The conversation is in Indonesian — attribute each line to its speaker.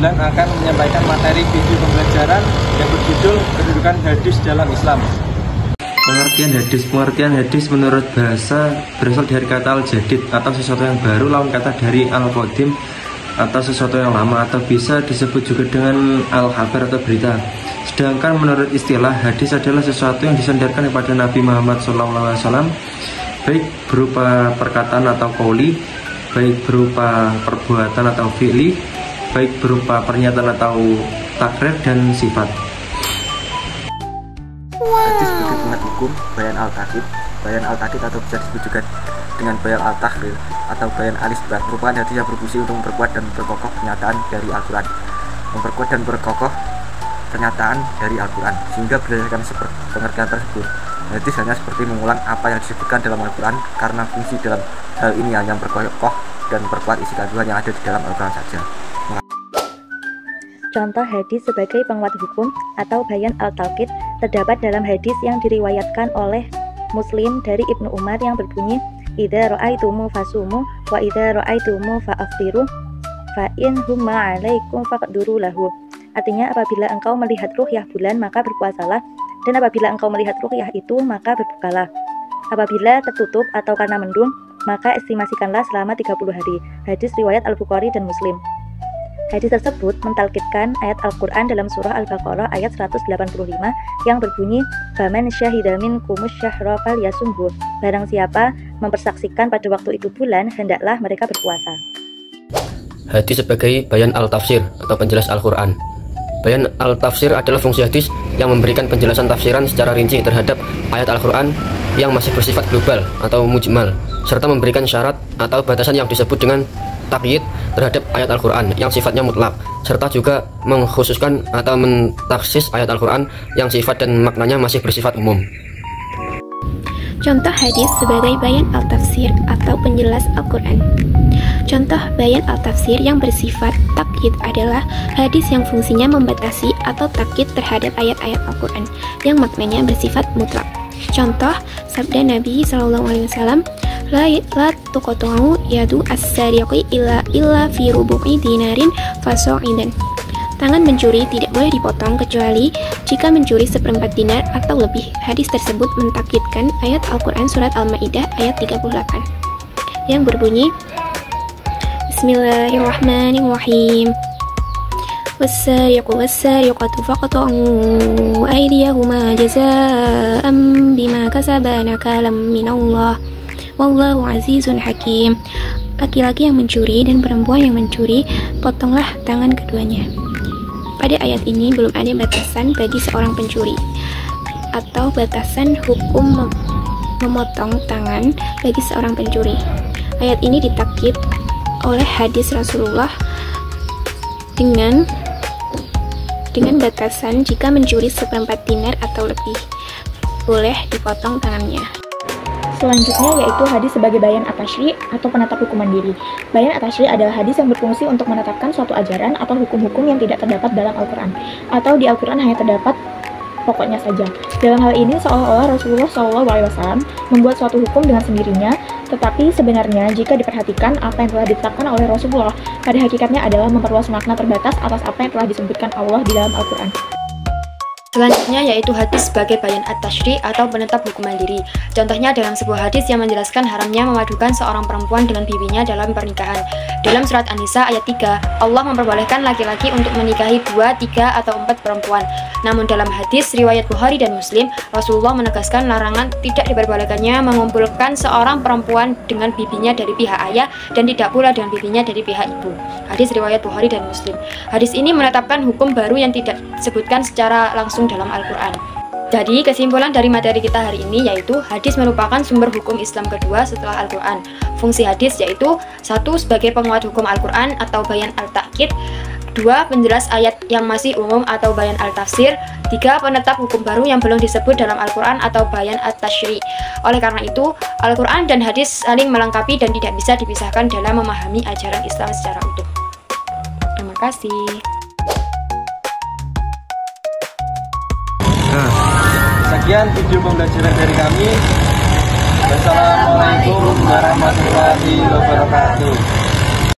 Speaker 1: akan menyampaikan materi video pembelajaran yang berjudul Kedudukan Hadis dalam Islam. Pengertian hadis menurut bahasa berasal dari kata al-jadid atau sesuatu yang baru, lawan kata dari al-qadim atau sesuatu yang lama, atau bisa disebut juga dengan al-khabar atau berita. Sedangkan menurut istilah, hadis adalah sesuatu yang disandarkan kepada Nabi Muhammad SAW, baik berupa perkataan atau qauli, baik berupa perbuatan atau fi'li, baik berupa pernyataan atau takrir dan sifat.
Speaker 2: Hadis sebagai pengat hukum, bayan al-taqid atau bisa disebut juga dengan bayan al-tahrir atau bayan al-isbat, merupakan hadis yang berfungsi untuk memperkuat dan memperkokoh pernyataan dari Al-Quran. Sehingga berdasarkan pengertian tersebut, hadis hanya seperti mengulang apa yang disebutkan dalam Al-Quran, karena fungsi dalam hal ini hanya memperkokoh dan memperkuat isi kandungan yang ada di dalam Al-Quran saja.
Speaker 3: Contoh hadis sebagai penguat hukum atau bayan al-talqid terdapat dalam hadis yang diriwayatkan oleh Muslim dari Ibnu Umar yang berbunyi, "Idza ra'aitumu fasumu wa idza ra'aitumu fa'aftiru fa in humma 'alaikum faqduru lahu." Artinya, apabila engkau melihat ru'yah bulan maka berpuasalah, dan apabila engkau melihat ru'yah itu maka berbukalah. Apabila tertutup atau karena mendung maka estimasikanlah selama 30 hari. Hadis riwayat Al-Bukhari dan Muslim. Hadis tersebut mentalkidkan ayat Al-Quran dalam surah Al-Baqarah ayat 185 yang berbunyi, "Faman syahida minkumus syahra falyasumhu." Barang siapa mempersaksikan pada waktu itu bulan, hendaklah mereka berpuasa.
Speaker 4: Hadis sebagai bayan al-tafsir atau penjelas Al-Quran. Bayan al-tafsir adalah fungsi hadis yang memberikan penjelasan tafsiran secara rinci terhadap ayat Al-Quran yang masih bersifat global atau mujmal, serta memberikan syarat atau batasan yang disebut dengan takyid terhadap ayat Al-Quran yang sifatnya mutlak, serta juga mengkhususkan atau mentaksis ayat Al-Quran yang sifat dan maknanya masih bersifat umum.
Speaker 5: Contoh hadis sebagai bayan al-tafsir atau penjelas Al-Quran. Contoh bayan al-tafsir yang bersifat takyid adalah hadis yang fungsinya membatasi atau takyid terhadap ayat-ayat Al-Quran yang maknanya bersifat mutlak. Contoh sabda Nabi SAW, la tuqatu yadu as-sariqi illa fi rubu'i dinarin faso'idan. Tangan mencuri tidak boleh dipotong kecuali jika mencuri seperempat dinar atau lebih. Hadis tersebut mentakkidkan ayat Al-Quran surat Al-Maidah ayat 38 yang berbunyi, Bismillahirrahmanirrahim. Wassariqu wassariqatu faqta'u aydiyahuma jazaa'an bima kasaba nakalam minallah. Wallahu azizun hakim. Laki-laki yang mencuri dan perempuan yang mencuri, potonglah tangan keduanya. Pada ayat ini belum ada batasan bagi seorang pencuri atau batasan hukum memotong tangan bagi seorang pencuri. Ayat ini ditakkid oleh hadis Rasulullah dengan batasan jika mencuri seperempat dinar atau lebih, boleh dipotong tangannya.
Speaker 6: Selanjutnya yaitu hadis sebagai bayan at-tashri' atau penetap hukum mandiri. Bayan at-tashri' adalah hadis yang berfungsi untuk menetapkan suatu ajaran atau hukum-hukum yang tidak terdapat dalam Al-Quran, atau di Al-Quran hanya terdapat pokoknya saja. Dalam hal ini seolah-olah Rasulullah SAW membuat suatu hukum dengan sendirinya, tetapi sebenarnya jika diperhatikan apa yang telah ditetapkan oleh Rasulullah pada hakikatnya adalah memperluas makna terbatas atas apa yang telah disebutkan Allah di dalam Al-Quran.
Speaker 7: Selanjutnya yaitu hadis sebagai bayan at-tashri' atau penetap hukum mandiri. Contohnya dalam sebuah hadis yang menjelaskan haramnya memadukan seorang perempuan dengan bibinya dalam pernikahan. Dalam surat An-Nisa ayat 3, Allah memperbolehkan laki-laki untuk menikahi 2, 3, atau 4 perempuan. Namun dalam hadis riwayat Bukhari dan Muslim, Rasulullah menegaskan larangan tidak diperbolehkannya mengumpulkan seorang perempuan dengan bibinya dari pihak ayah dan tidak pula dengan bibinya dari pihak ibu. Hadis riwayat Bukhari dan Muslim. Hadis ini menetapkan hukum baru yang tidak disebutkan secara langsung dalam Al-Quran. Jadi kesimpulan dari materi kita hari ini yaitu hadis merupakan sumber hukum Islam kedua setelah Al-Quran. Fungsi hadis yaitu 1. Sebagai penguat hukum Al-Quran atau bayan al-takkid, 2. Penjelas ayat yang masih umum atau bayan al-tafsir, 3. Penetap hukum baru yang belum disebut dalam Al-Quran atau bayan at-tashri'. Oleh karena itu, Al-Quran dan hadis saling melengkapi dan tidak bisa dipisahkan dalam memahami ajaran Islam secara utuh. Terima kasih.
Speaker 1: Sekian video pembelajaran dari kami. Wassalamualaikum warahmatullahi wabarakatuh.